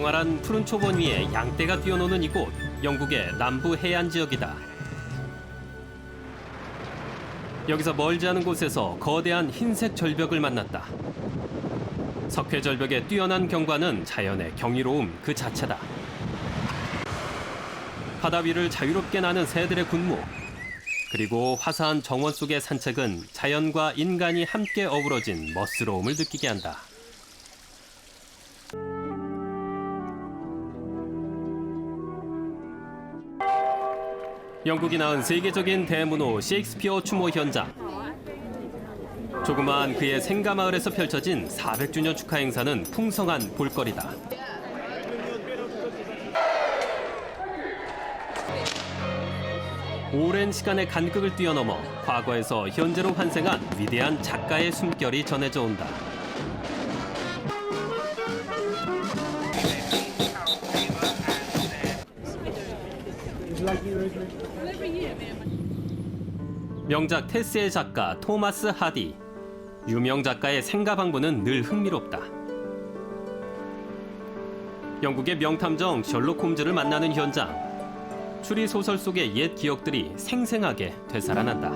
광활한 푸른 초원 위에 양떼가 뛰어노는 이곳, 영국의 남부 해안 지역이다. 여기서 멀지 않은 곳에서 거대한 흰색 절벽을 만났다. 석회 절벽의 뛰어난 경관은 자연의 경이로움 그 자체다. 바다 위를 자유롭게 나는 새들의 군무, 그리고 화사한 정원 속의 산책은 자연과 인간이 함께 어우러진 멋스러움을 느끼게 한다. 영국이 낳은 세계적인 대문호 셰익스피어 추모 현장. 조그마한 그의 생가마을에서 펼쳐진 400주년 축하 행사는 풍성한 볼거리다. 오랜 시간의 간극을 뛰어넘어 과거에서 현재로 환생한 위대한 작가의 숨결이 전해져 온다. 명작 테스의 작가 토마스 하디. 유명 작가의 생가 방문은 늘 흥미롭다. 영국의 명탐정 셜록 홈즈를 만나는 현장. 추리 소설 속의 옛 기억들이 생생하게 되살아난다.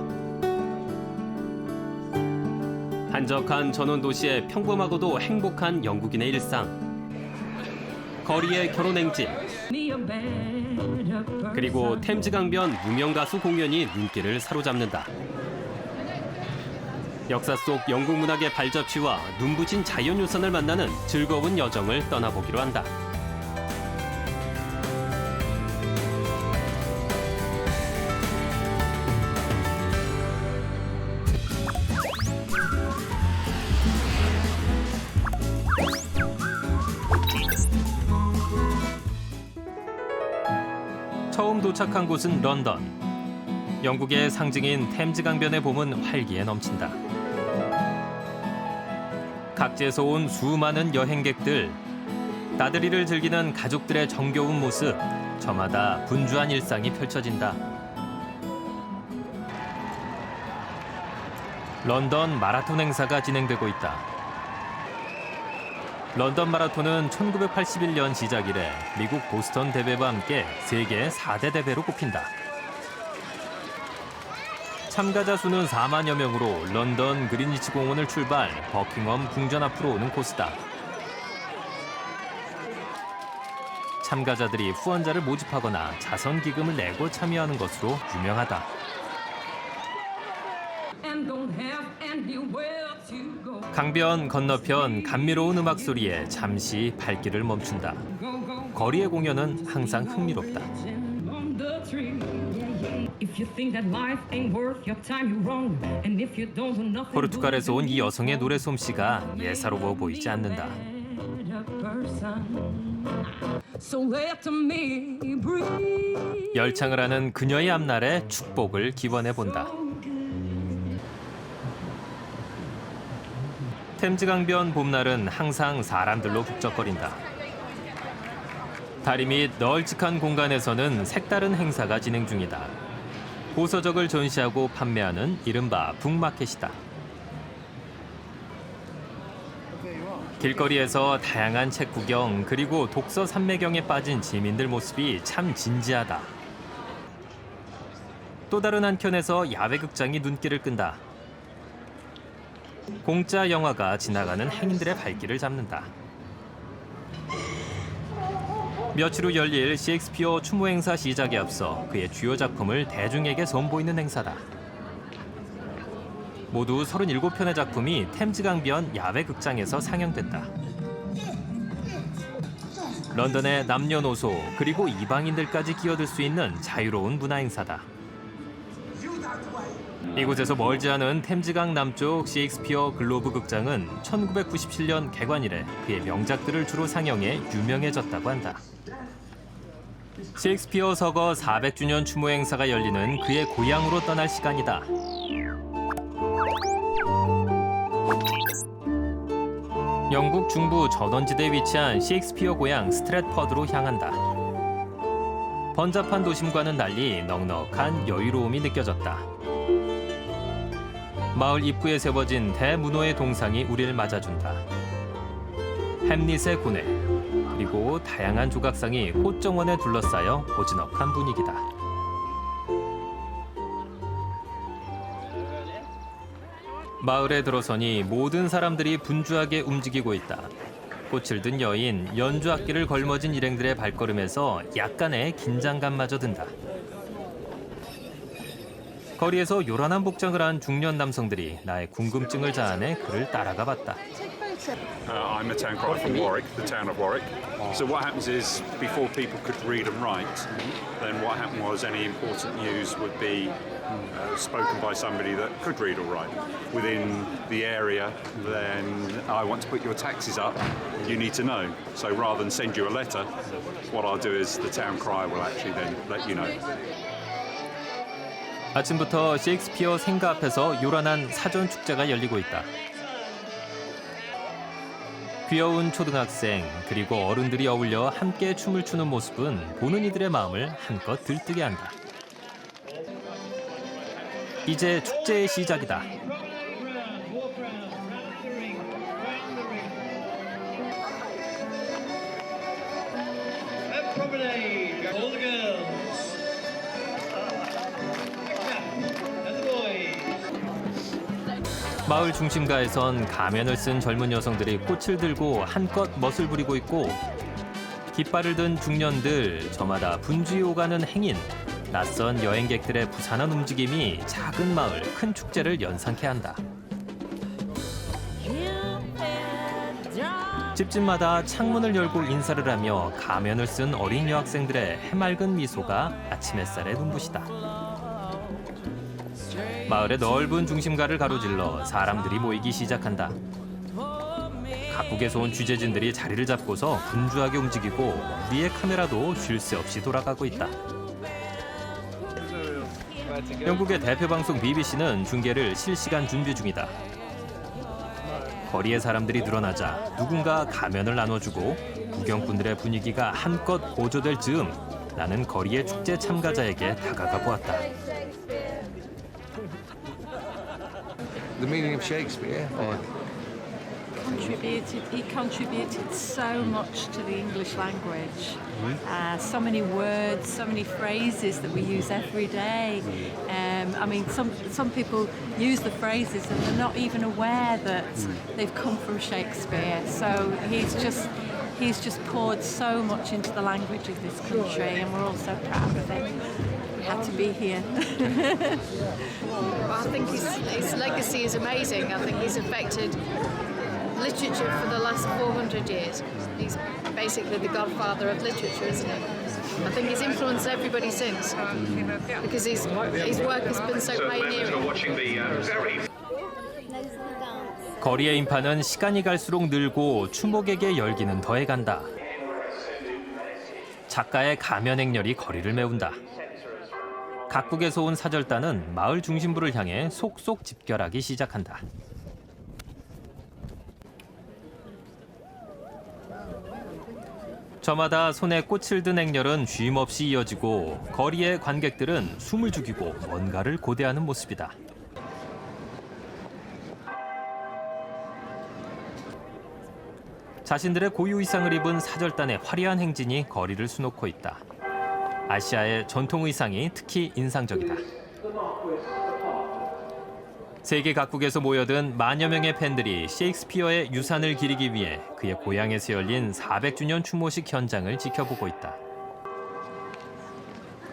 한적한 전원 도시의 평범하고도 행복한 영국인의 일상. 거리의 결혼 행진. 그리고 템즈강변 무명 가수 공연이 눈길을 사로잡는다. 역사 속 영국 문학의 발자취와 눈부신 자연 유산을 만나는 즐거운 여정을 떠나보기로 한다. 처음 도착한 곳은 런던. 영국의 상징인 템즈강변의 봄은 활기에 넘친다. 각지에서 온 수많은 여행객들, 나들이를 즐기는 가족들의 정겨운 모습, 저마다 분주한 일상이 펼쳐진다. 런던 마라톤 행사가 진행되고 있다. 런던 마라톤은 1981년 시작 이래 미국 보스턴 대회와 함께 세계 4대 대회로 꼽힌다. 참가자 수는 4만여 명으로 런던 그리니치 공원을 출발 버킹엄 궁전 앞으로 오는 코스다. 참가자들이 후원자를 모집하거나 자선 기금을 내고 참여하는 것으로 유명하다. 강변 건너편 감미로운 음악 소리에 잠시 발길을 멈춘다. 거리의 공연은 항상 흥미롭다. 포르투갈에서 온 이 여성의 노래 솜씨가 예사로워 보이지 않는다. 열창을 하는 그녀의 앞날에 축복을 기원해 본다. 템즈강변 봄날은 항상 사람들로 북적거린다. 다리 밑 널찍한 공간에서는 색다른 행사가 진행 중이다. 고서적을 전시하고 판매하는 이른바 북마켓이다. 길거리에서 다양한 책 구경 그리고 독서 산매경에 빠진 시민들 모습이 참 진지하다. 또 다른 한켠에서 야외극장이 눈길을 끈다. 공짜 영화가 지나가는 행인들의 발길을 잡는다. 며칠 후 열릴 셰익스피어 추모 행사 시작에 앞서 그의 주요 작품을 대중에게 선보이는 행사다. 모두 37편의 작품이 템즈강변 야외극장에서 상영된다. 런던의 남녀노소 그리고 이방인들까지 끼어들 수 있는 자유로운 문화 행사다. 이곳에서 멀지 않은 템즈강 남쪽 셰익스피어 글로브 극장은 1997년 개관 이래 그의 명작들을 주로 상영해 유명해졌다고 한다. 셰익스피어 서거 400주년 추모 행사가 열리는 그의 고향으로 떠날 시간이다. 영국 중부 전원지대에 위치한 셰익스피어 고향 스트랫퍼드로 향한다. 번잡한 도심과는 달리 넉넉한 여유로움이 느껴졌다. 마을 입구에 세워진 대문호의 동상이 우리를 맞아준다. 햄릿의 고뇌, 그리고 다양한 조각상이 꽃정원에 둘러싸여 고즈넉한 분위기다. 마을에 들어서니 모든 사람들이 분주하게 움직이고 있다. 꽃을 든 여인, 연주악기를 걸머진 일행들의 발걸음에서 약간의 긴장감마저 든다. 거리에서 요란한 복장을 한 중년 남성들이 나의 궁금증을 자아내 그를 따라가 봤다. I'm a town crier from Warwick, the town of Warwick. So what happens is, before people could read and write, then what happened was any important news would be spoken by somebody that could read or write within the area. Then I want to put your taxes up. You need to know. So rather than send you a letter, what I'll do is the town crier will actually then let you know. 아침부터 셰익스피어 생가 앞에서 요란한 사전 축제가 열리고 있다. 귀여운 초등학생 그리고 어른들이 어울려 함께 춤을 추는 모습은 보는 이들의 마음을 한껏 들뜨게 한다. 이제 축제의 시작이다. 마을 중심가에선 가면을 쓴 젊은 여성들이 꽃을 들고 한껏 멋을 부리고 있고 깃발을 든 중년들, 저마다 분주히 오가는 행인, 낯선 여행객들의 부산한 움직임이 작은 마을 큰 축제를 연상케 한다. 집집마다 창문을 열고 인사를 하며 가면을 쓴 어린 여학생들의 해맑은 미소가 아침 햇살에 눈부시다. 마을의 넓은 중심가를 가로질러 사람들이 모이기 시작한다. 각국에서 온 취재진들이 자리를 잡고서 분주하게 움직이고 우리의 카메라도 쉴 새 없이 돌아가고 있다. 영국의 대표 방송 BBC는 중계를 실시간 준비 중이다. 거리에 사람들이 늘어나자 누군가 가면을 나눠주고 구경꾼들의 분위기가 한껏 고조될 즈음 나는 거리의 축제 참가자에게 다가가 보았다. The meaning of Shakespeare? He contributed so much to the English language. So many words, so many phrases that we use every day. I mean, some people use the phrases and they're not even aware that they've come from Shakespeare. So he's just poured so much into the language of this country, and we're all so proud of him. Had to be here. I think his legacy is amazing. I think he's affected literature for the last 400 years. He's basically the godfather of literature, isn't he? I think he's influenced everybody since because his work has been so pioneering. 거리의 인파는 시간이 갈수록 늘고 추모객의 열기는 더해간다. 작가의 가면 행렬이 거리를 메운다. 각국에서 온 사절단은 마을 중심부를 향해 속속 집결하기 시작한다. 저마다 손에 꽃을 든 행렬은 쉼없이 이어지고 거리의 관객들은 숨을 죽이고 뭔가를 고대하는 모습이다. 자신들의 고유 의상을 입은 사절단의 화려한 행진이 거리를 수놓고 있다. 아시아의 전통 의상이 특히 인상적이다. 세계 각국에서 모여든 만여 명의 팬들이 셰익스피어의 유산을 기리기 위해 그의 고향에서 열린 400주년 추모식 현장을 지켜보고 있다.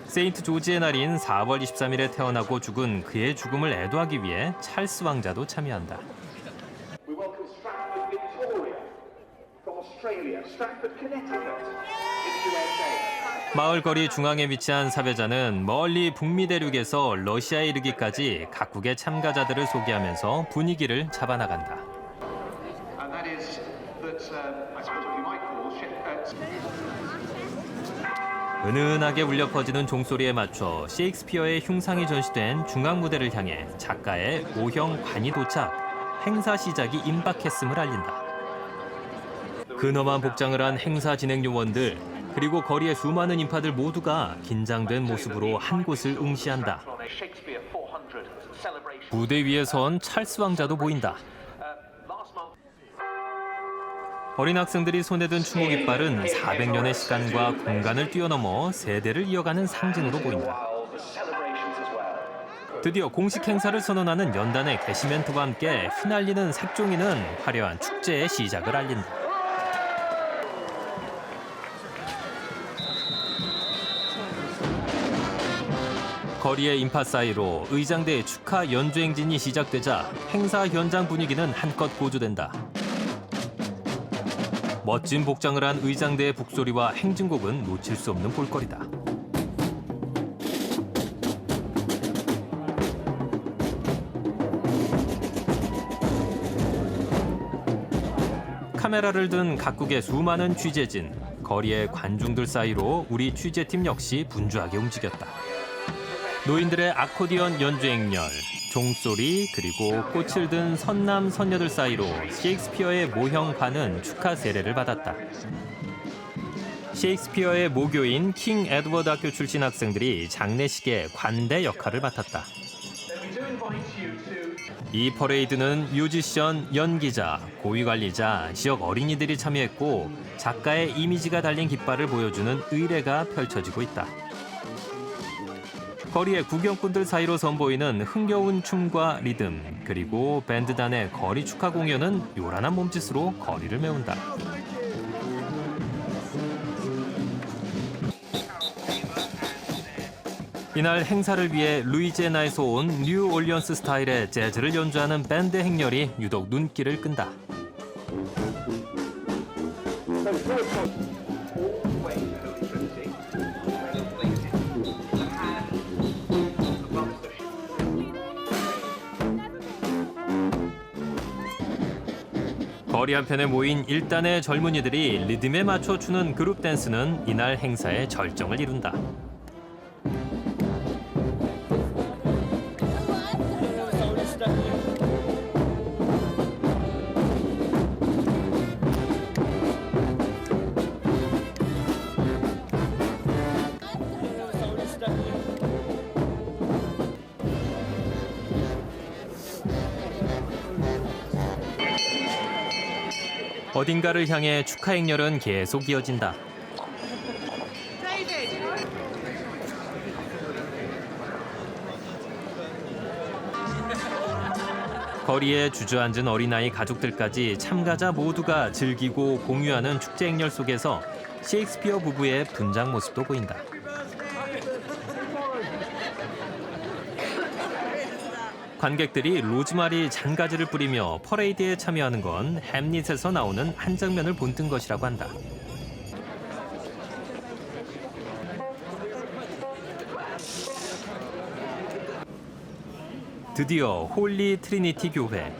세인트 조지의 날인 4월 23일에 태어나고 죽은 그의 죽음을 애도하기 위해 찰스 왕자도 참여한다. 마을 거리 중앙에 위치한 사배자는 멀리 북미 대륙에서 러시아에 이르기까지 각국의 참가자들을 소개하면서 분위기를 잡아나간다. 은은하게 울려 퍼지는 종소리에 맞춰 셰익스피어의 흉상이 전시된 중앙 무대를 향해 작가의 오형 관이 도착, 행사 시작이 임박했음을 알린다. 근엄한 복장을 한 행사 진행 요원들, 그리고 거리의 수많은 인파들 모두가 긴장된 모습으로 한 곳을 응시한다. 무대 위에 선 찰스 왕자도 보인다. 어린 학생들이 손에 든 추모 깃발은 400년의 시간과 공간을 뛰어넘어 세대를 이어가는 상징으로 보인다. 드디어 공식 행사를 선언하는 연단의 게시멘트와 함께 휘날리는 색종이는 화려한 축제의 시작을 알린다. 거리의 인파 사이로 의장대의 축하 연주 행진이 시작되자 행사 현장 분위기는 한껏 고조된다. 멋진 복장을 한 의장대의 북소리와 행진곡은 놓칠 수 없는 볼거리다. 카메라를 든 각국의 수많은 취재진, 거리의 관중들 사이로 우리 취재팀 역시 분주하게 움직였다. 노인들의 아코디언 연주 행렬, 종소리, 그리고 꽃을 든 선남 선녀들 사이로 셰익스피어의 모형관은 축하 세례를 받았다. 셰익스피어의 모교인 킹 에드워드 학교 출신 학생들이 장례식의 관대 역할을 맡았다. 이 퍼레이드는 뮤지션, 연기자, 고위관리자, 지역 어린이들이 참여했고 작가의 이미지가 달린 깃발을 보여주는 의례가 펼쳐지고 있다. 거리의 구경꾼들 사이로 선보이는 흥겨운 춤과 리듬, 그리고 밴드단의 거리 축하 공연은 요란한 몸짓으로 거리를 메운다. 이날 행사를 위해 루이지애나에서 온 뉴올리언스 스타일의 재즈를 연주하는 밴드 행렬이 유독 눈길을 끈다. 거리 한편에 모인 일단의 젊은이들이 리듬에 맞춰 추는 그룹 댄스는 이날 행사의 절정을 이룬다. 어딘가를 향해 축하 행렬은 계속 이어진다. 거리에 주저앉은 어린아이 가족들까지 참가자 모두가 즐기고 공유하는 축제 행렬 속에서 셰익스피어 부부의 분장 모습도 보인다. 관객들이 로즈마리 잔가지를 뿌리며 퍼레이드에 참여하는 건 햄릿에서 나오는 한 장면을 본뜬 것이라고 한다. 드디어 홀리 트리니티 교회,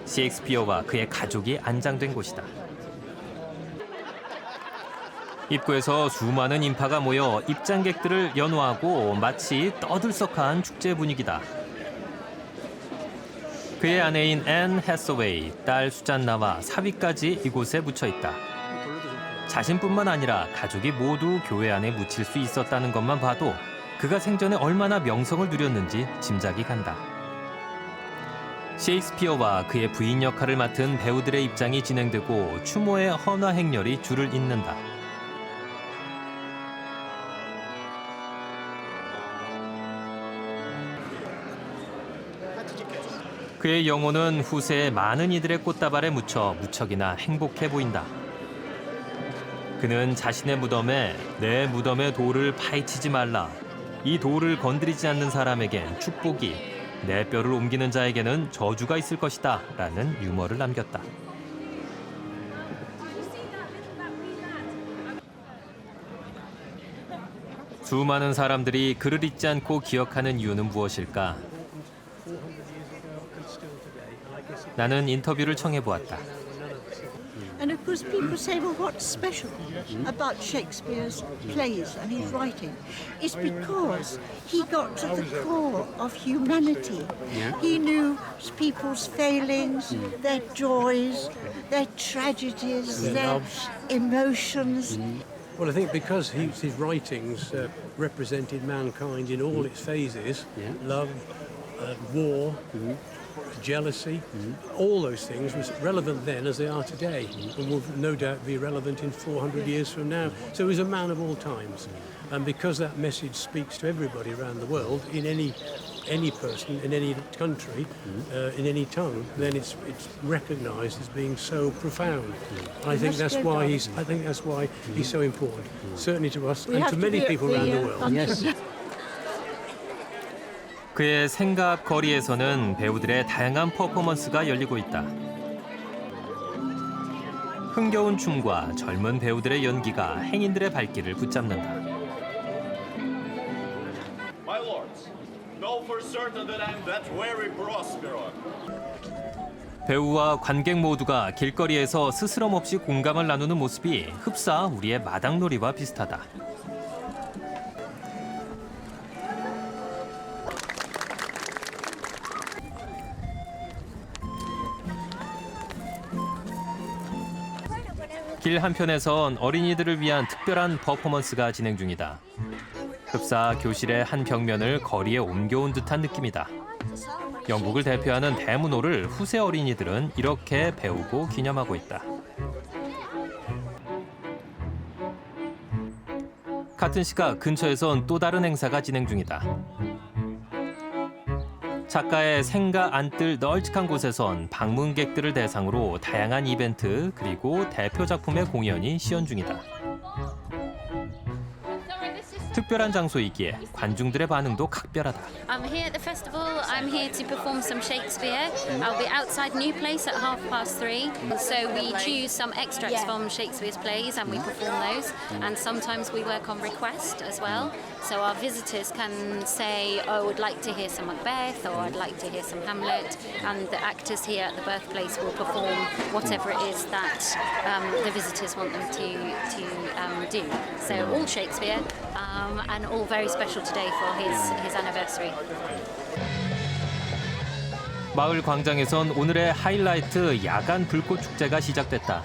셰익스피어와 그의 가족이 안장된 곳이다. 입구에서 수많은 인파가 모여 입장객들을 연호하고 마치 떠들썩한 축제 분위기다. 그의 아내인 앤 해서웨이, 딸 수잔나와 사위까지 이곳에 묻혀 있다. 자신뿐만 아니라 가족이 모두 교회 안에 묻힐 수 있었다는 것만 봐도 그가 생전에 얼마나 명성을 누렸는지 짐작이 간다. 셰익스피어와 그의 부인 역할을 맡은 배우들의 입장이 진행되고 추모의 헌화 행렬이 줄을 잇는다. 그의 영혼은 후세에 많은 이들의 꽃다발에 묻혀 무척이나 행복해 보인다. 그는 자신의 무덤에 내 무덤의 돌을 파헤치지 말라. 이 돌을 건드리지 않는 사람에겐 축복이, 내 뼈를 옮기는 자에게는 저주가 있을 것이다. 라는 유머를 남겼다. 수많은 사람들이 그를 잊지 않고 기억하는 이유는 무엇일까? 나는 인터뷰를 청해보았다. And of course people say, well, what's special about Shakespeare's plays and his writing? It's because he got to the core of humanity. He knew people's failings, their joys, their tragedies, their emotions. Well, I think because his writings represented mankind in all its phases, love, war, jealousy, all those things was relevant then as they are today, and will no doubt be relevant in 400 years from now. So he's a man of all times. And because that message speaks to everybody around the world, in any person, in any country, in any tongue, then it's recognised as being so profound. I think that's why he's so important, certainly to us and to many people around the world. Yes. 그의 생가 앞 거리에서는 배우들의 다양한 퍼포먼스가 열리고 있다. 흥겨운 춤과 젊은 배우들의 연기가 행인들의 발길을 붙잡는다. My lords, know for certain that I'm that very Prospero. 배우와 관객 모두가 길거리에서 스스럼 없이 공감을 나누는 모습이 흡사 우리의 마당놀이와 비슷하다. 길 한편에선 어린이들을 위한 특별한 퍼포먼스가 진행 중이다. 흡사 교실의 한 벽면을 거리에 옮겨온 듯한 느낌이다. 영국을 대표하는 대문호를 후세 어린이들은 이렇게 배우고 기념하고 있다. 같은 시각 근처에선 또 다른 행사가 진행 중이다. 작가의 생가 안뜰 널찍한 곳에선 방문객들을 대상으로 다양한 이벤트 그리고 대표 작품의 공연이 시연 중이다. 특별한 장소이기에 관중들의 반응도 각별하다. I'm here at the festival. I'm here to perform some Shakespeare. I'll be outside New Place at 3:30. So we choose some extracts from Shakespeare's plays and we perform those. And sometimes we work on request as well. So our visitors can say, oh, I would like to hear some Macbeth or I'd like to hear some Hamlet. And the actors here at the birthplace will perform whatever it is that the visitors want them to do. So all Shakespeare. And all very special today for his anniversary. 마을 광장에선 오늘의 하이라이트 야간 불꽃 축제가 시작됐다.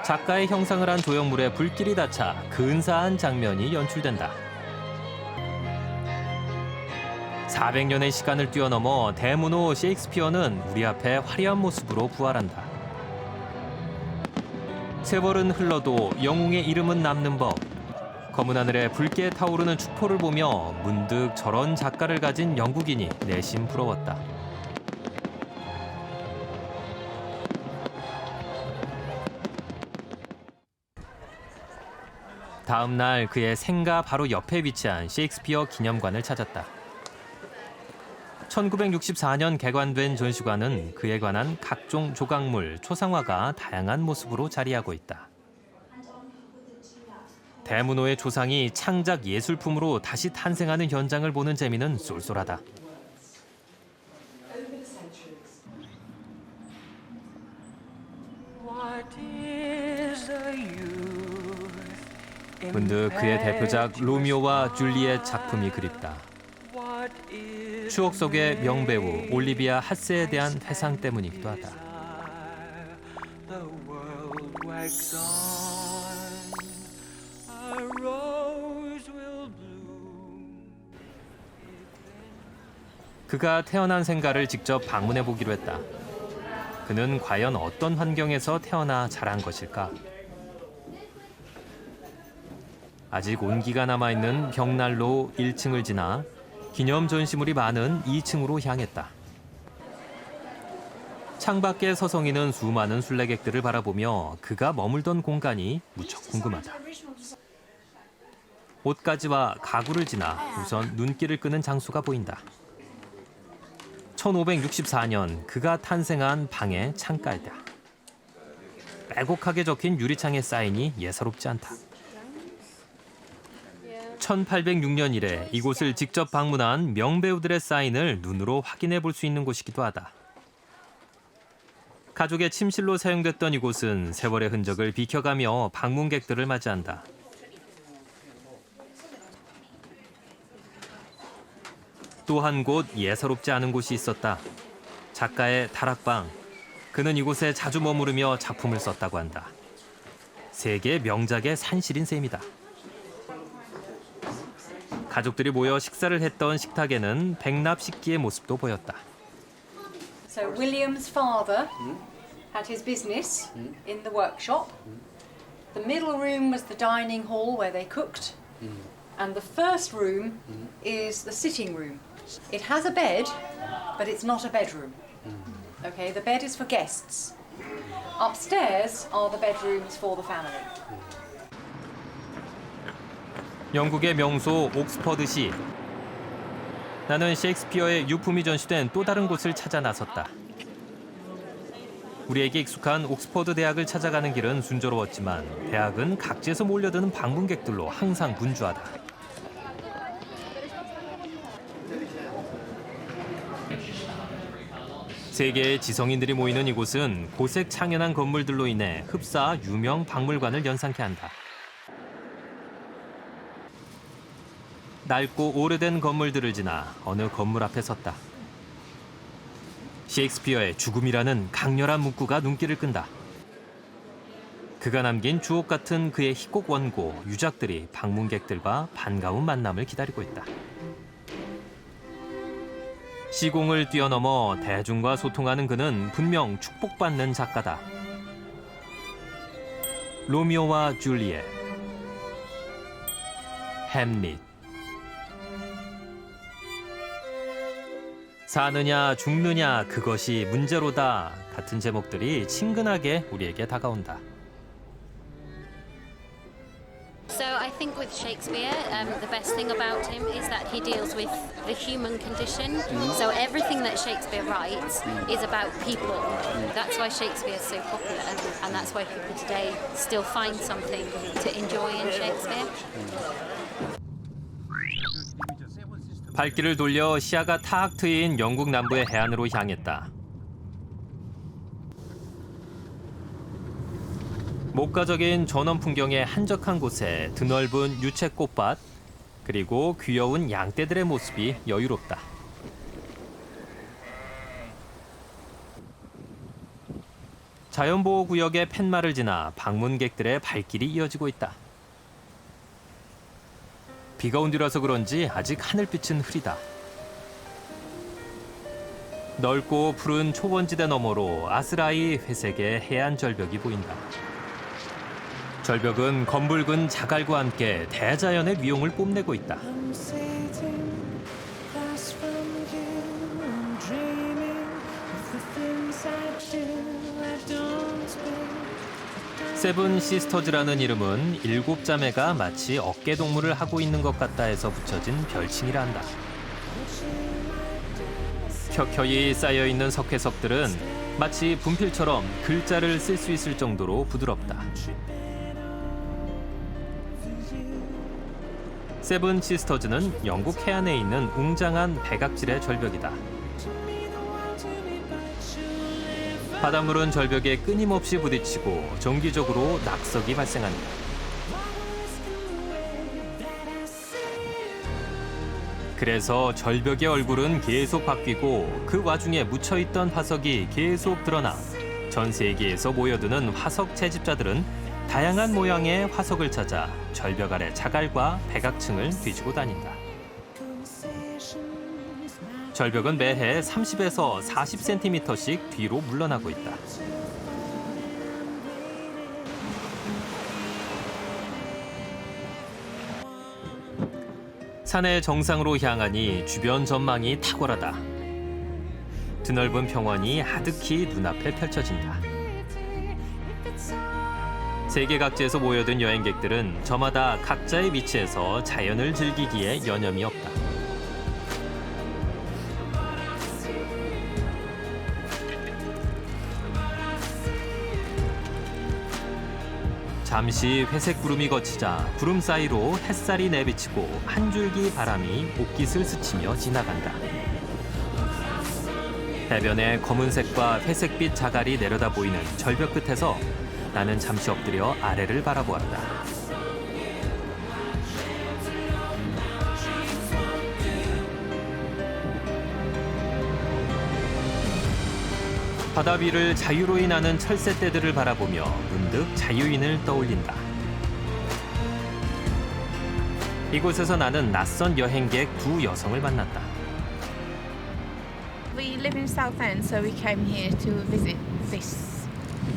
작가의 형상을 한 조형물에 불길이 닿자 근사한 장면이 연출된다. 400년의 시간을 뛰어넘어 대문호 셰익스피어는 우리 앞에 화려한 모습으로 부활한다. 세월은 흘러도 영웅의 이름은 남는 법. 검은 하늘에 붉게 타오르는 축포를 보며 문득 저런 작가를 가진 영국인이 내심 부러웠다. 다음 날 그의 생가 바로 옆에 위치한 셰익스피어 기념관을 찾았다. 1964년 개관된 전시관은 그에 관한 각종 조각물, 초상화가 다양한 모습으로 자리하고 있다. 대문호의 조상이 창작 예술품으로 다시 탄생하는 현장을 보는 재미는 쏠쏠하다. 문득 그의 대표작 로미오와 줄리엣 작품이 그립다. 추억 속의 명배우 올리비아 하세에 대한 회상 때문이기도 하다. 그가 태어난 생가를 직접 방문해 보기로 했다. 그는 과연 어떤 환경에서 태어나 자란 것일까? 아직 온기가 남아있는 벽난로 1층을 지나 기념 전시물이 많은 2층으로 향했다. 창밖에 서성이는 수많은 순례객들을 바라보며 그가 머물던 공간이 무척 궁금하다. 옷가지와 가구를 지나 우선 눈길을 끄는 장소가 보인다. 1564년 그가 탄생한 방의 창가이다. 빼곡하게 적힌 유리창의 사인이 예사롭지 않다. 1806년 이래 이곳을 직접 방문한 명배우들의 사인을 눈으로 확인해 볼 수 있는 곳이기도 하다. 가족의 침실로 사용됐던 이곳은 세월의 흔적을 비켜가며 방문객들을 맞이한다. 또 한 곳 예사롭지 않은 곳이 있었다. 작가의 다락방. 그는 이곳에 자주 머무르며 작품을 썼다고 한다. 세계 명작의 산실인 셈이다. 가족들이 모여 식사를 했던 식탁에는 백납 식기의 모습도 보였다. So William's father had his business in the workshop. The middle room was the dining hall where they cooked. And the first room is the sitting room. It has a bed, but it's not a bedroom. Okay, the bed is for guests. Upstairs are the bedrooms for the family. 영국의 명소 옥스퍼드시. 나는 셰익스피어의 유품이 전시된 또 다른 곳을 찾아 나섰다. 우리에게 익숙한 옥스퍼드 대학을 찾아가는 길은 순조로웠지만 대학은 각지에서 몰려드는 방문객들로 항상 분주하다. 세계의 지성인들이 모이는 이곳은 고색 창연한 건물들로 인해 흡사 유명 박물관을 연상케 한다. 낡고 오래된 건물들을 지나 어느 건물 앞에 섰다. 셰익스피어의 죽음이라는 강렬한 문구가 눈길을 끈다. 그가 남긴 주옥 같은 그의 희곡 원고, 유작들이 방문객들과 반가운 만남을 기다리고 있다. 시공을 뛰어넘어 대중과 소통하는 그는 분명 축복받는 작가다. 로미오와 줄리엣, 햄릿. 사느냐 죽느냐 그것이 문제로다 같은 제목들이 친근하게 우리에게 다가온다. So I think with Shakespeare, the best thing about him is that he deals with the human condition. So everything that Shakespeare writes is about people. That's why Shakespeare is so popular, and that's why people today still find something to enjoy in Shakespeare. 발길을 돌려 시야가 탁 트인 영국 남부의 해안으로 향했다. 목가적인 전원 풍경의 한적한 곳에 드넓은 유채꽃밭, 그리고 귀여운 양떼들의 모습이 여유롭다. 자연보호구역의 팻말을 지나 방문객들의 발길이 이어지고 있다. 비가 온 뒤라서 그런지 아직 하늘빛은 흐리다. 넓고 푸른 초원지대 너머로 아스라이 회색의 해안 절벽이 보인다. 절벽은 검붉은 자갈과 함께 대자연의 위용을 뽐내고 있다. 세븐 시스터즈라는 이름은 7자매가 마치 어깨동무를 하고 있는 것 같다 해서 붙여진 별칭이라 한다. 켜켜이 쌓여있는 석회석들은 마치 분필처럼 글자를 쓸 수 있을 정도로 부드럽다. 세븐 시스터즈는 영국 해안에 있는 웅장한 백악질의 절벽이다. 바닷물은 절벽에 끊임없이 부딪히고 정기적으로 낙석이 발생한다. 그래서 절벽의 얼굴은 계속 바뀌고 그 와중에 묻혀있던 화석이 계속 드러나 전 세계에서 모여드는 화석 채집자들은 다양한 모양의 화석을 찾아 절벽 아래 자갈과 백악층을 뒤지고 다닌다. 절벽은 매해 30에서 40cm씩 뒤로 물러나고 있다. 산의 정상으로 향하니 주변 전망이 탁월하다. 드넓은 평원이 아득히 눈앞에 펼쳐진다. 세계 각지에서 모여든 여행객들은 저마다 각자의 위치에서 자연을 즐기기에 여념이 없다. 잠시 회색 구름이 거치자 구름 사이로 햇살이 내비치고 한 줄기 바람이 옷깃을 스치며 지나간다. 해변에 검은색과 회색빛 자갈이 내려다 보이는 절벽 끝에서 나는 잠시 엎드려 아래를 바라보았다. 바다 위를 자유로이 나는 철새떼들을 바라보며 문득 자유인을 떠올린다. 이곳에서 나는 낯선 여행객 두 여성을 만났다. We live in Southend, so we came here to visit this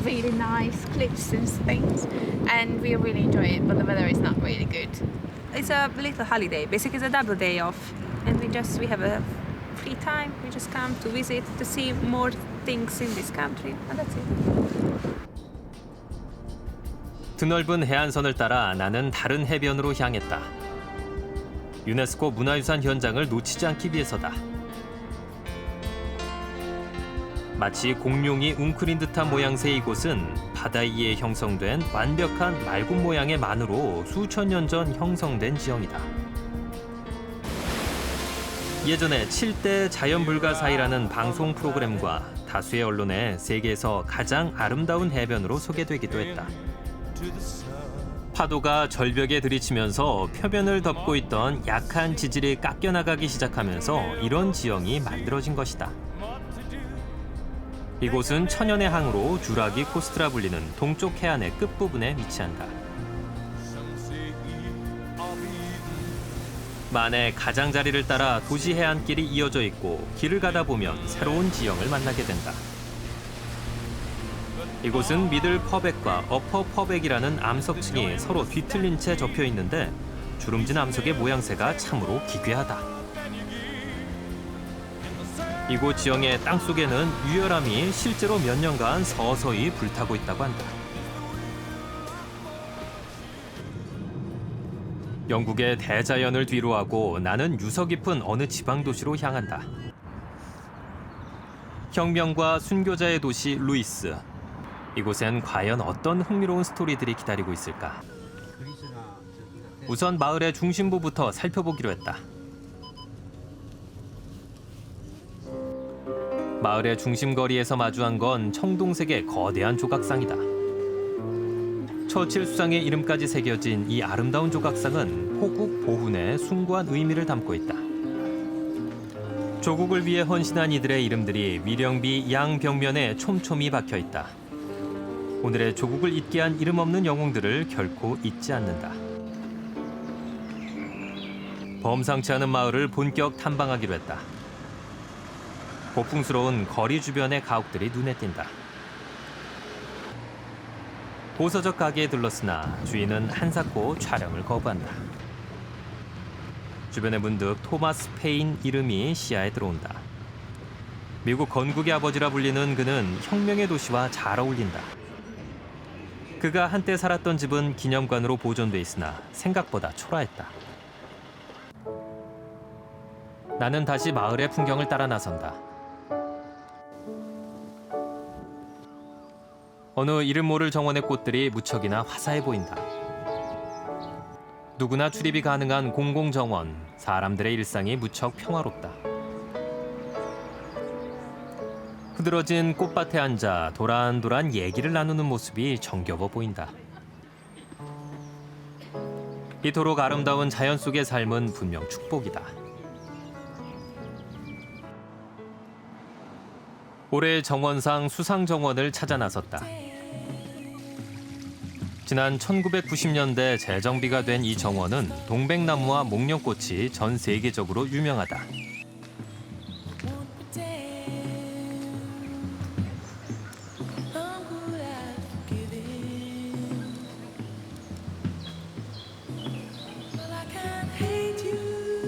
really nice cliffs and things, and we really enjoy it, but the weather is not really good. It's a little holiday. Basically, it's a double day off, and we have a free time. We just come to visit, to see more things in this country, and that's it. 드넓은 해안선을 따라 나는 다른 해변으로 향했다. 유네스코 문화유산 현장을 놓치지 않기 위해서다. 마치 공룡이 웅크린 듯한 모양새의 이곳은 바다 위에 형성된 완벽한 말굽 모양의 만으로 수천 년 전 형성된 지형이다. 예전에 7대 자연불가사의라는 방송 프로그램과 다수의 언론에 세계에서 가장 아름다운 해변으로 소개되기도 했다. 파도가 절벽에 들이치면서 표면을 덮고 있던 약한 지질이 깎여나가기 시작하면서 이런 지형이 만들어진 것이다. 이곳은 천연의 항으로 듀라기 코스트라 불리는 동쪽 해안의 끝부분에 위치한다. 만의 가장자리를 따라 도시 해안길이 이어져 있고 길을 가다 보면 새로운 지형을 만나게 된다. 이곳은 미들 퍼백과 어퍼 퍼백이라는 암석층이 서로 뒤틀린 채 접혀 있는데 주름진 암석의 모양새가 참으로 기괴하다. 이곳 지형의 땅속에는 유열암이 실제로 몇 년간 서서히 불타고 있다고 한다. 영국의 대자연을 뒤로하고 나는 유서 깊은 어느 지방 도시로 향한다. 혁명과 순교자의 도시 루이스. 이곳엔 과연 어떤 흥미로운 스토리들이 기다리고 있을까? 우선 마을의 중심부부터 살펴보기로 했다. 마을의 중심거리에서 마주한 건 청동색의 거대한 조각상이다. 처칠 수상의 이름까지 새겨진 이 아름다운 조각상은 호국 보훈의 숭고한 의미를 담고 있다. 조국을 위해 헌신한 이들의 이름들이 위령비 양벽면에 촘촘히 박혀 있다. 오늘의 조국을 잊게 한 이름 없는 영웅들을 결코 잊지 않는다. 범상치 않은 마을을 본격 탐방하기로 했다. 고풍스러운 거리 주변의 가옥들이 눈에 띈다. 보서적 가게에 들렀으나 주인은 한사코 촬영을 거부한다. 주변에 문득 토마스 페인 이름이 시야에 들어온다. 미국 건국의 아버지라 불리는 그는 혁명의 도시와 잘 어울린다. 그가 한때 살았던 집은 기념관으로 보존돼 있으나 생각보다 초라했다. 나는 다시 마을의 풍경을 따라 나선다. 어느 이름 모를 정원의 꽃들이 무척이나 화사해 보인다. 누구나 출입이 가능한 공공정원, 사람들의 일상이 무척 평화롭다. 흐드러진 꽃밭에 앉아 도란도란 얘기를 나누는 모습이 정겨워 보인다. 이토록 아름다운 자연 속의 삶은 분명 축복이다. 올해 정원상 수상정원을 찾아 나섰다. 지난 1990년대 재정비가 된 이 정원은 동백나무와 목련꽃이 전 세계적으로 유명하다.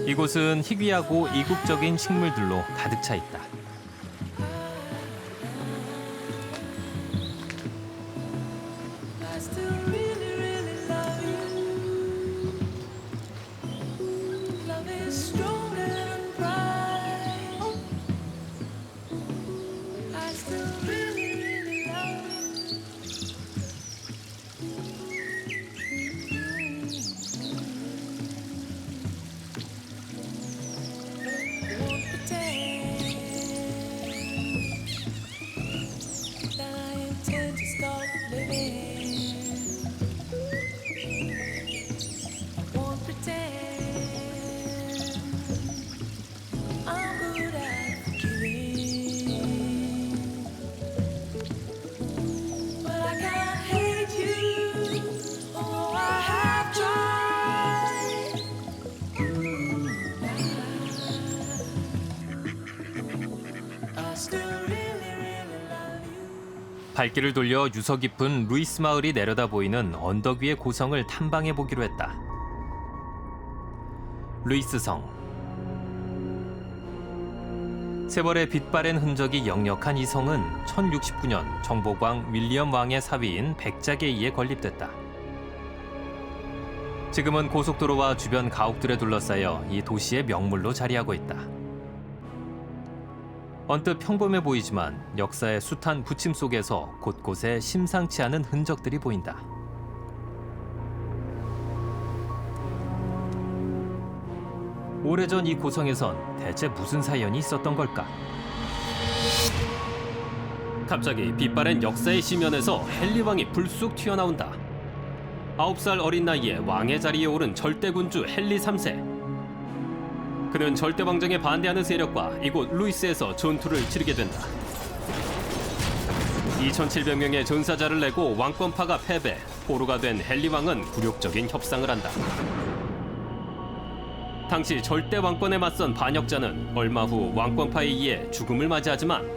이곳은 희귀하고 이국적인 식물들로 가득 차 있다. 발길을 돌려 유서 깊은 루이스 마을이 내려다 보이는 언덕 위의 고성을 탐방해 보기로 했다. 루이스 성. 세월의 빛바랜 흔적이 역력한 이 성은 1069년 정보광 윌리엄 왕의 사위인 백작에 의해 건립됐다. 지금은 고속도로와 주변 가옥들에 둘러싸여 이 도시의 명물로 자리하고 있다. 언뜻 평범해 보이지만 역사의 숱한 부침 속에서 곳곳에 심상치 않은 흔적들이 보인다. 오래전 이 고성에선 대체 무슨 사연이 있었던 걸까? 갑자기 빛바랜 역사의 시면에서 헨리 왕이 불쑥 튀어나온다. 9살 어린 나이에 왕의 자리에 오른 절대군주 헨리 3세. 그는 절대왕정에 반대하는 세력과 이곳 루이스에서 전투를 치르게 된다. 2,700명의 전사자를 내고 왕권파가 패배, 포로가 된 헨리 왕은 굴욕적인 협상을 한다. 당시 절대 왕권에 맞선 반역자는 얼마 후 왕권파에 의해 죽음을 맞이하지만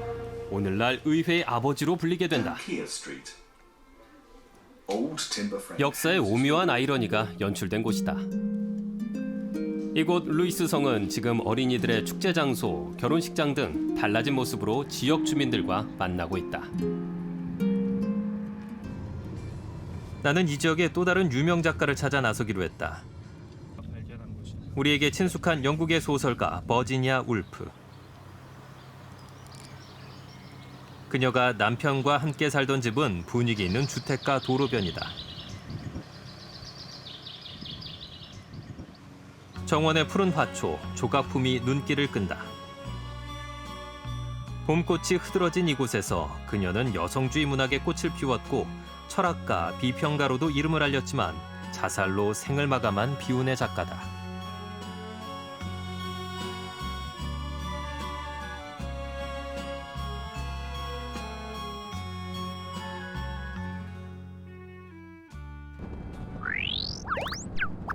오늘날 의회의 아버지로 불리게 된다. 역사의 오묘한 아이러니가 연출된 곳이다. 이곳 루이스 성은 지금 어린이들의 축제 장소, 결혼식장 등 달라진 모습으로 지역 주민들과 만나고 있다. 나는 이 지역의 또 다른 유명 작가를 찾아 나서기로 했다. 우리에게 친숙한 영국의 소설가 버지니아 울프. 그녀가 남편과 함께 살던 집은 분위기 있는 주택가 도로변이다. 정원의 푸른 화초, 조각품이 눈길을 끈다. 봄꽃이 흐드러진 이곳에서 그녀는 여성주의 문학의 꽃을 피웠고 철학가, 비평가로도 이름을 알렸지만 자살로 생을 마감한 비운의 작가다.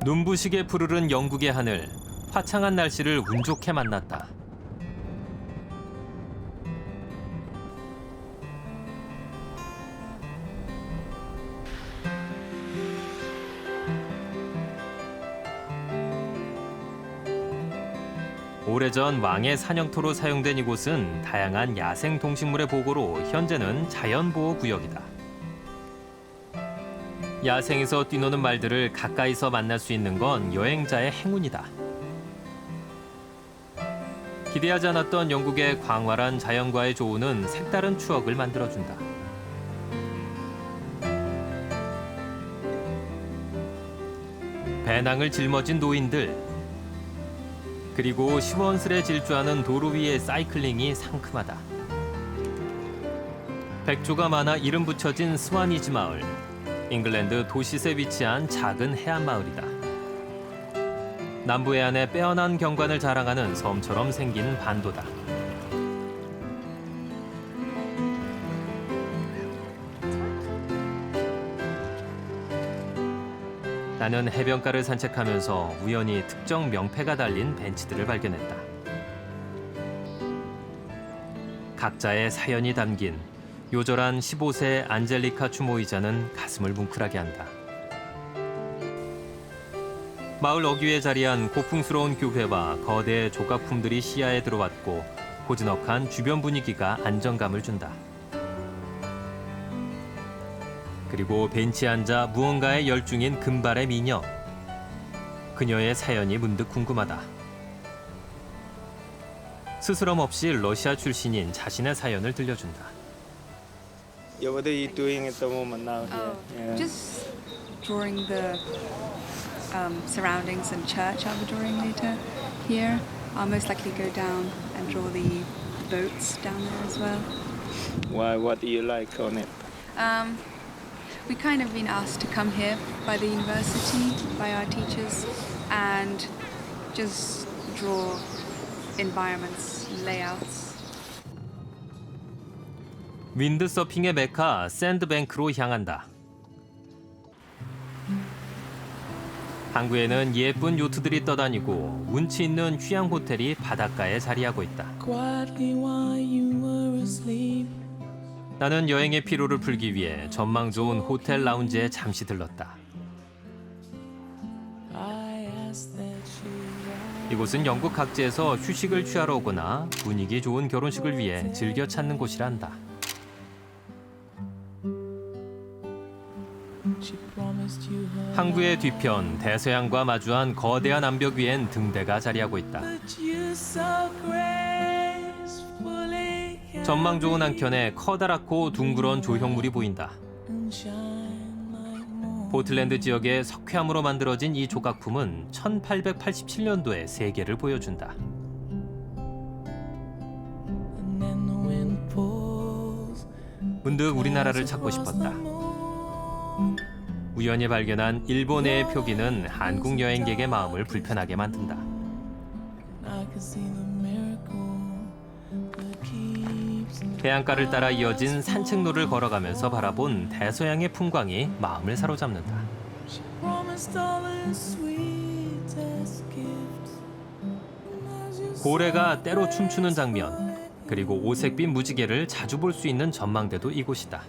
눈부시게 푸르른 영국의 하늘, 화창한 날씨를 운 좋게 만났다. 오래전 왕의 사냥터로 사용된 이곳은 다양한 야생 동식물의 보고로 현재는 자연보호구역이다. 야생에서 뛰노는 말들을 가까이서 만날 수 있는 건 여행자의 행운이다. 기대하지 않았던 영국의 광활한 자연과의 조우는 색다른 추억을 만들어준다. 배낭을 짊어진 노인들, 그리고 시원스레 질주하는 도로 위의 사이클링이 상큼하다. 백조가 많아 이름 붙여진 스와니즈 마을. 잉글랜드 도시세 위치한 작은 해안 마을이다. 남부 해안의 빼어난 경관을 자랑하는 섬처럼 생긴 반도다. 나는 해변가를 산책하면서 우연히 특정 명패가 달린 벤치들을 발견했다. 각자의 사연이 담긴 요절한 15세 안젤리카 추모이자는 가슴을 뭉클하게 한다. 마을 어귀에 자리한 고풍스러운 교회와 거대 조각품들이 시야에 들어왔고 고즈넉한 주변 분위기가 안정감을 준다. 그리고 벤치에 앉아 무언가에 열중인 금발의 미녀. 그녀의 사연이 문득 궁금하다. 스스럼 없이 러시아 출신인 자신의 사연을 들려준다. Yeah, what are you doing at the moment now? Just drawing the surroundings and church I'll be drawing later here. I'll most likely go down and draw the boats down there as well. Why? What do you like on it? We kind of been asked to come here by the university, by our teachers, and just draw environments, layouts. 윈드서핑의 메카 샌드뱅크로 향한다. 항구에는 예쁜 요트들이 떠다니고 운치 있는 휴양 호텔이 바닷가에 자리하고 있다. Quietly while you were asleep, 나는 여행의 피로를 풀기 위해 전망 좋은 호텔 라운지에 잠시 들렀다. 이곳은 영국 각지에서 휴식을 취하러 오거나 분위기 좋은 결혼식을 위해 즐겨 찾는 곳이란다. 항구의 뒤편 대서양과 마주한 거대한 암벽 위엔 등대가 자리하고 있다. 전망 좋은 한켠에 커다랗고 둥그런 조형물이 보인다. 포틀랜드 지역의 석회암으로 만들어진 이 조각품은 1887년도의 세계를 보여준다. 문득 우리나라를 찾고 싶었다. 우연히 발견한 일본해의 표기는 한국 여행객의 마음을 불편하게 만든다. 해안가를 따라 이어진 산책로를 걸어가면서 바라본 대서양의 풍광이 마음을 사로잡는다. 고래가 때로 춤추는 장면, 그리고 오색빛 무지개를 자주 볼 수 있는 전망대도 이곳이다.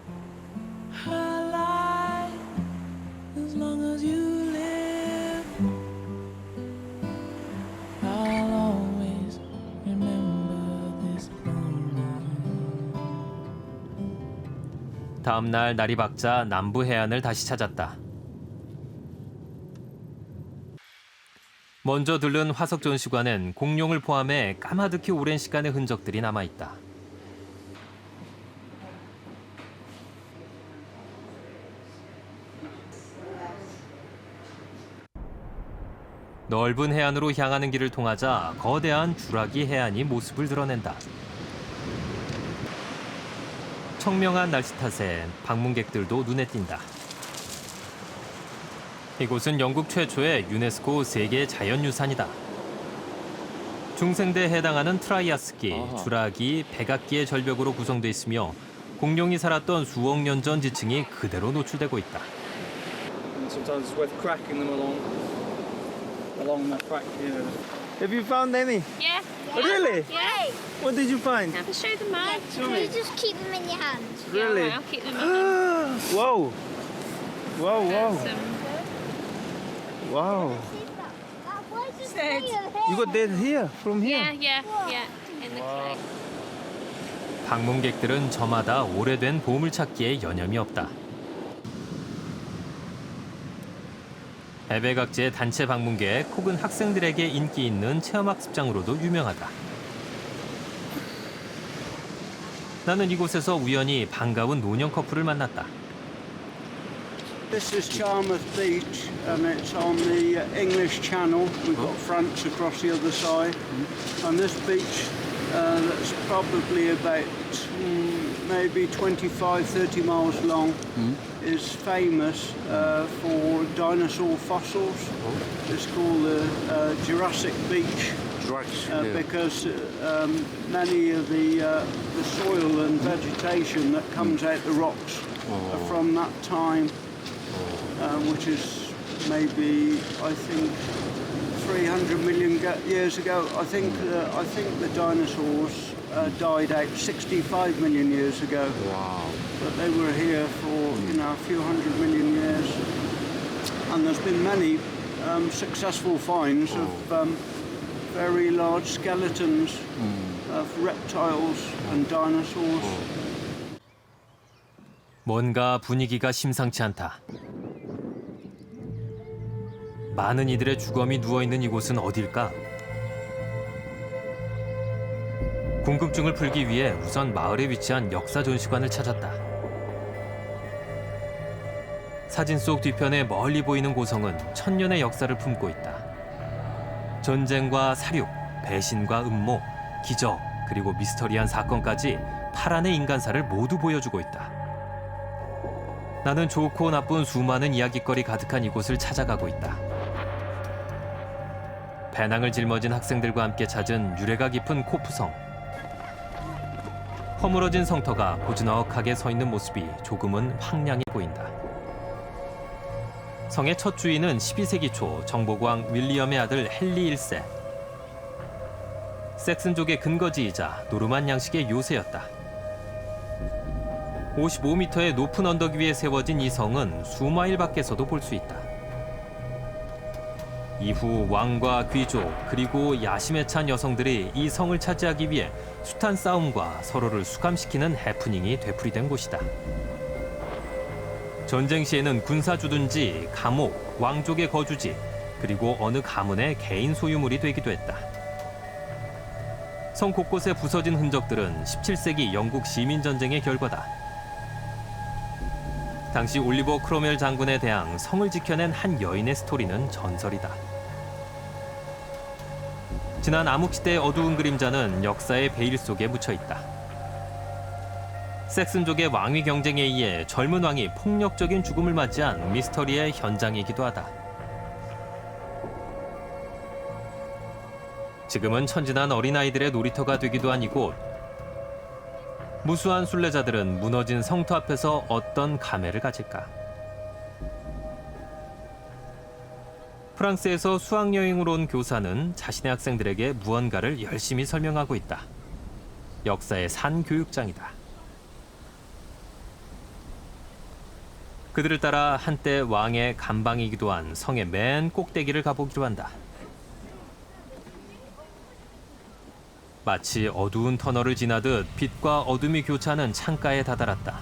다음 날 날이 밝자 남부 해안을 다시 찾았다. 먼저 들른 화석 전시관엔 공룡을 포함해 까마득히 오랜 시간의 흔적들이 남아있다. 넓은 해안으로 향하는 길을 통하자 거대한 주라기 해안이 모습을 드러낸다. 청명한 날씨 탓에 방문객들도 눈에 띈다. 이곳은 영국 최초의 유네스코 세계 자연유산이다. 중생대에 해당하는 트라이아스기, 주라기, 백악기의 절벽으로 구성돼 있으며 공룡이 살았던 수억 년 전 지층이 그대로 노출되고 있다. Sometimes it's worth cracking them along that crack here. Have you found any? Yeah. Oh, really? Yeah. What did you find? I'll show them out. Show me. You just keep them in your hands. Really? Yeah, I'll keep them in your hands. Whoa. Whoa, whoa. Wow. You got that here, from here? Yeah. In the clay. 방문객들은 저마다 오래된 보물찾기에 여념이 없다. 해외 각지의 단체 방문객 혹은 학생들에게 인기 있는 체험학습장으로도 유명하다. 나는 이곳에서 우연히 반가운 노년 커플을 만났다. This is Charmouth Beach and it's on the English Channel. We've got France across the other side. And this beach that's probably about maybe 25-30 miles long is famous for dinosaur fossils. It's called the Jurassic Beach because many of the soil and vegetation that comes out the rocks are from that time. Which is maybe, I think, 300 million years ago. I think the dinosaurs died out 65 million years ago. Wow. But they were here for a few hundred million years. And there's been many successful finds of very large skeletons of reptiles and dinosaurs. 뭔가 분위기가 심상치 않다. 많은 이들의 주검이 누워있는 이곳은 어딜까? 궁금증을 풀기 위해 우선 마을에 위치한 역사 전시관을 찾았다. 사진 속 뒤편에 멀리 보이는 고성은 천년의 역사를 품고 있다. 전쟁과 사륙, 배신과 음모, 기적, 그리고 미스터리한 사건까지 파란의 인간사를 모두 보여주고 있다. 나는 좋고 나쁜 수많은 이야깃거리 가득한 이곳을 찾아가고 있다. 배낭을 짊어진 학생들과 함께 찾은 유래가 깊은 코프성. 허물어진 성터가 고즈넉하게 서 있는 모습이 조금은 황량해 보인다. 성의 첫 주인은 12세기 초 정보광 윌리엄의 아들 헨리 1세. 섹슨족의 근거지이자 노르만 양식의 요새였다. 55m의 높은 언덕 위에 세워진 이 성은 수마일 밖에서도 볼 수 있다. 이후 왕과 귀족 그리고 야심에 찬 여성들이 이 성을 차지하기 위해 숱한 싸움과 서로를 수감시키는 해프닝이 되풀이된 곳이다. 전쟁 시에는 군사주둔지, 감옥, 왕족의 거주지, 그리고 어느 가문의 개인 소유물이 되기도 했다. 성 곳곳에 부서진 흔적들은 17세기 영국 시민전쟁의 결과다. 당시 올리버 크로멜 장군에 대항 성을 지켜낸 한 여인의 스토리는 전설이다. 지난 암흑시대의 어두운 그림자는 역사의 베일 속에 묻혀있다. 섹슨족의 왕위 경쟁에 의해 젊은 왕이 폭력적인 죽음을 맞이한 미스터리의 현장이기도 하다. 지금은 천진한 어린아이들의 놀이터가 되기도 한 이곳. 무수한 순례자들은 무너진 성터 앞에서 어떤 감회를 가질까? 프랑스에서 수학여행으로 온 교사는 자신의 학생들에게 무언가를 열심히 설명하고 있다. 역사의 산 교육장이다. 그들을 따라 한때 왕의 감방이기도 한 성의 맨 꼭대기를 가보기로 한다. 마치 어두운 터널을 지나듯 빛과 어둠이 교차하는 창가에 다다랐다.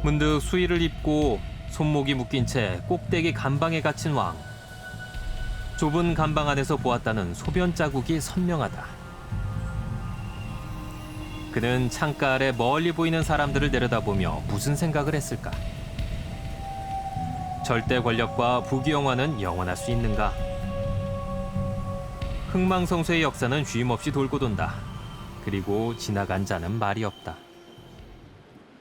문득 수의를 입고 손목이 묶인 채 꼭대기 감방에 갇힌 왕. 좁은 감방 안에서 보았다는 소변 자국이 선명하다. 그는 창가 아래 멀리 보이는 사람들을 내려다보며 무슨 생각을 했을까? 절대 권력과 부귀영화는 영원할 수 있는가? 흥망성쇠의 역사는 쉼없이 돌고 돈다. 그리고 지나간 자는 말이 없다.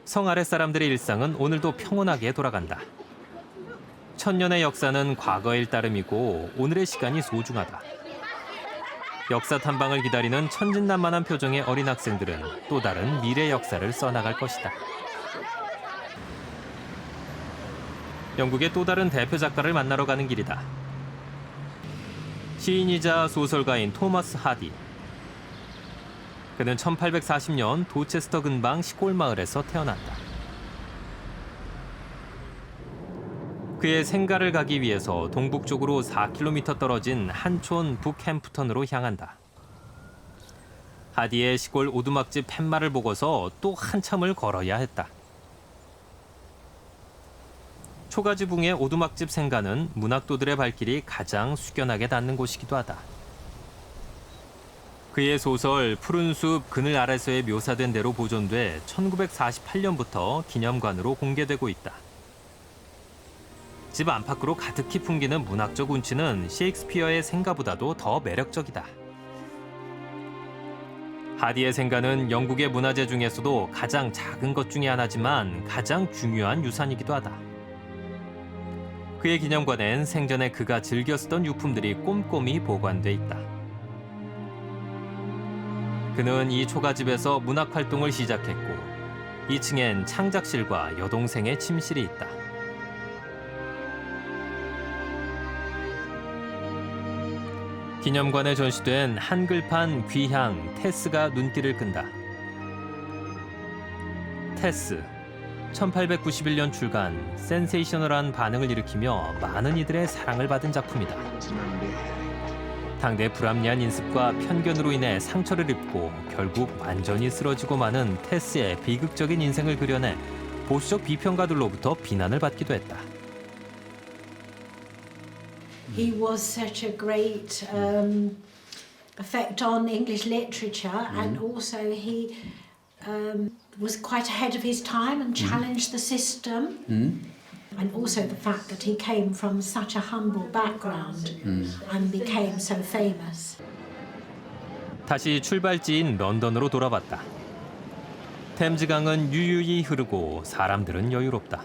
성 아랫 사람들의 일상은 오늘도 평온하게 돌아간다. 천년의 역사는 과거의 따름이고 오늘의 시간이 소중하다. 역사 탐방을 기다리는 천진난만한 표정의 어린 학생들은 또 다른 미래 역사를 써나갈 것이다. 영국의 또 다른 대표 작가를 만나러 가는 길이다. 시인이자 소설가인 토마스 하디. 그는 1840년 도체스터 근방 시골 마을에서 태어났다. 그의 생가를 가기 위해서 동북쪽으로 4km 떨어진 한촌 북햄프턴으로 향한다. 하디의 시골 오두막집 팻말을 보고서 또 한참을 걸어야 했다. 초가지붕의 오두막집 생가는 문학도들의 발길이 가장 숙연하게 닿는 곳이기도 하다. 그의 소설 푸른 숲 그늘 아래서에 묘사된 대로 보존돼 1948년부터 기념관으로 공개되고 있다. 집 안팎으로 가득히 풍기는 문학적 운치는 셰익스피어의 생가보다도 더 매력적이다. 하디의 생가는 영국의 문화재 중에서도 가장 작은 것 중에 하나지만 가장 중요한 유산이기도 하다. 그의 기념관엔 생전에 그가 즐겨 쓰던 유품들이 꼼꼼히 보관돼 있다. 그는 이 초가집에서 문학 활동을 시작했고 2층엔 창작실과 여동생의 침실이 있다. 기념관에 전시된 한글판 귀향 테스가 눈길을 끈다. 테스, 1891년 출간, 센세이셔널한 반응을 일으키며 많은 이들의 사랑을 받은 작품이다. 당대 불합리한 인습과 편견으로 인해 상처를 입고 결국 완전히 쓰러지고 마는 테스의 비극적인 인생을 그려내 보수적 비평가들로부터 비난을 받기도 했다. He was such a great effect on English literature, and also he was quite ahead of his time and challenged the system. And also the fact that he came from such a humble background and became so famous. 다시 출발지인 런던으로 돌아왔다. 템즈강은 유유히 흐르고 사람들은 여유롭다.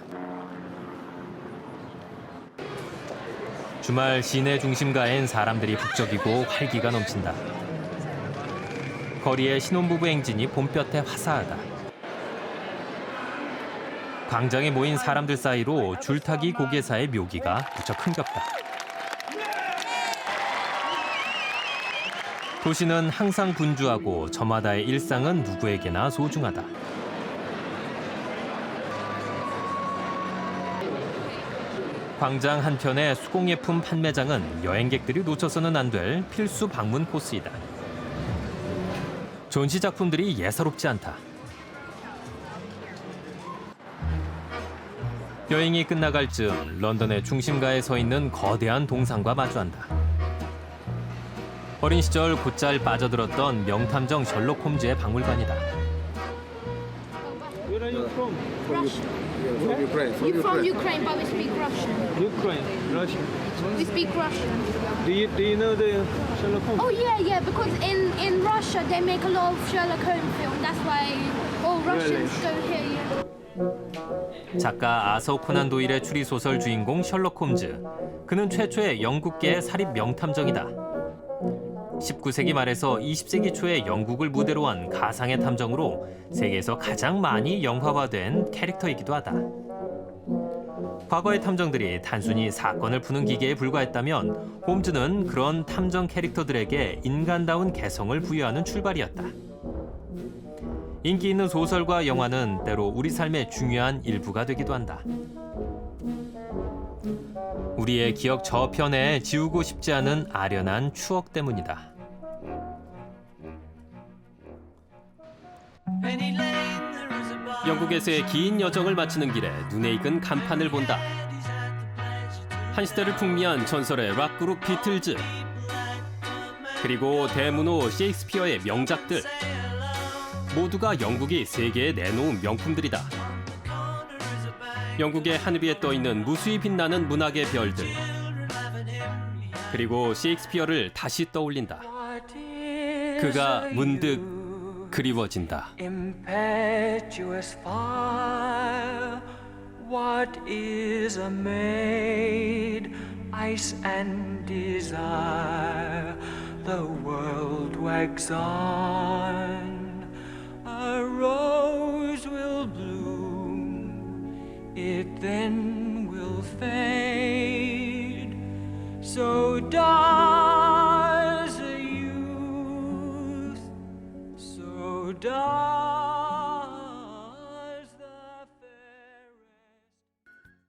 주말 시내 중심가엔 사람들이 북적이고 활기가 넘친다. 거리에 신혼부부 행진이 봄볕에 화사하다. 광장에 모인 사람들 사이로 줄타기 고개사의 묘기가 무척 흥겹다. 도시는 항상 분주하고 저마다의 일상은 누구에게나 소중하다. 광장 한편의 수공예품 판매장은 여행객들이 놓쳐서는 안 될 필수 방문 코스이다. 전시 작품들이 예사롭지 않다. 여행이 끝나갈 즈음 런던의 중심가에 서 있는 거대한 동상과 마주한다. 어린 시절 곧잘 빠져들었던 명탐정 셜록 홈즈의 박물관이다. Where are you from? Ukraine. You're from Ukraine, but we speak Russian. Ukraine, Russian. We speak Russian. Do you know the Sherlock Holmes? Oh yeah, because in Russia they make a lot of Sherlock Holmes films. That's why all Russians go here. 작가 아서 코난 도일의 추리 소설 주인공 셜록 홈즈. 그는 최초의 영국계의 사립 명탐정이다. 19세기 말에서 20세기 초에 영국을 무대로 한 가상의 탐정으로 세계에서 가장 많이 영화화된 캐릭터이기도 하다. 과거의 탐정들이 단순히 사건을 푸는 기계에 불과했다면 홈즈는 그런 탐정 캐릭터들에게 인간다운 개성을 부여하는 출발이었다. 인기 있는 소설과 영화는 때로 우리 삶의 중요한 일부가 되기도 한다. 우리의 기억 저편에 지우고 싶지 않은 아련한 추억 때문이다. 영국에서의 긴 여정을 마치는 길에 눈에 익은 간판을 본다. 한 시대를 풍미한 전설의 락 그룹 비틀즈, 그리고 대문호 셰익스피어의 명작들, 모두가 영국이 세계에 내놓은 명품들이다. 영국의 하늘 위에 떠있는 무수히 빛나는 문학의 별들, 그리고 셰익스피어를 다시 떠올린다. 그가 문득 그리워진다. Impetuous fire, what is a maid? Ice and desire, the world wags on. A rose will bloom, it then will fade. So dark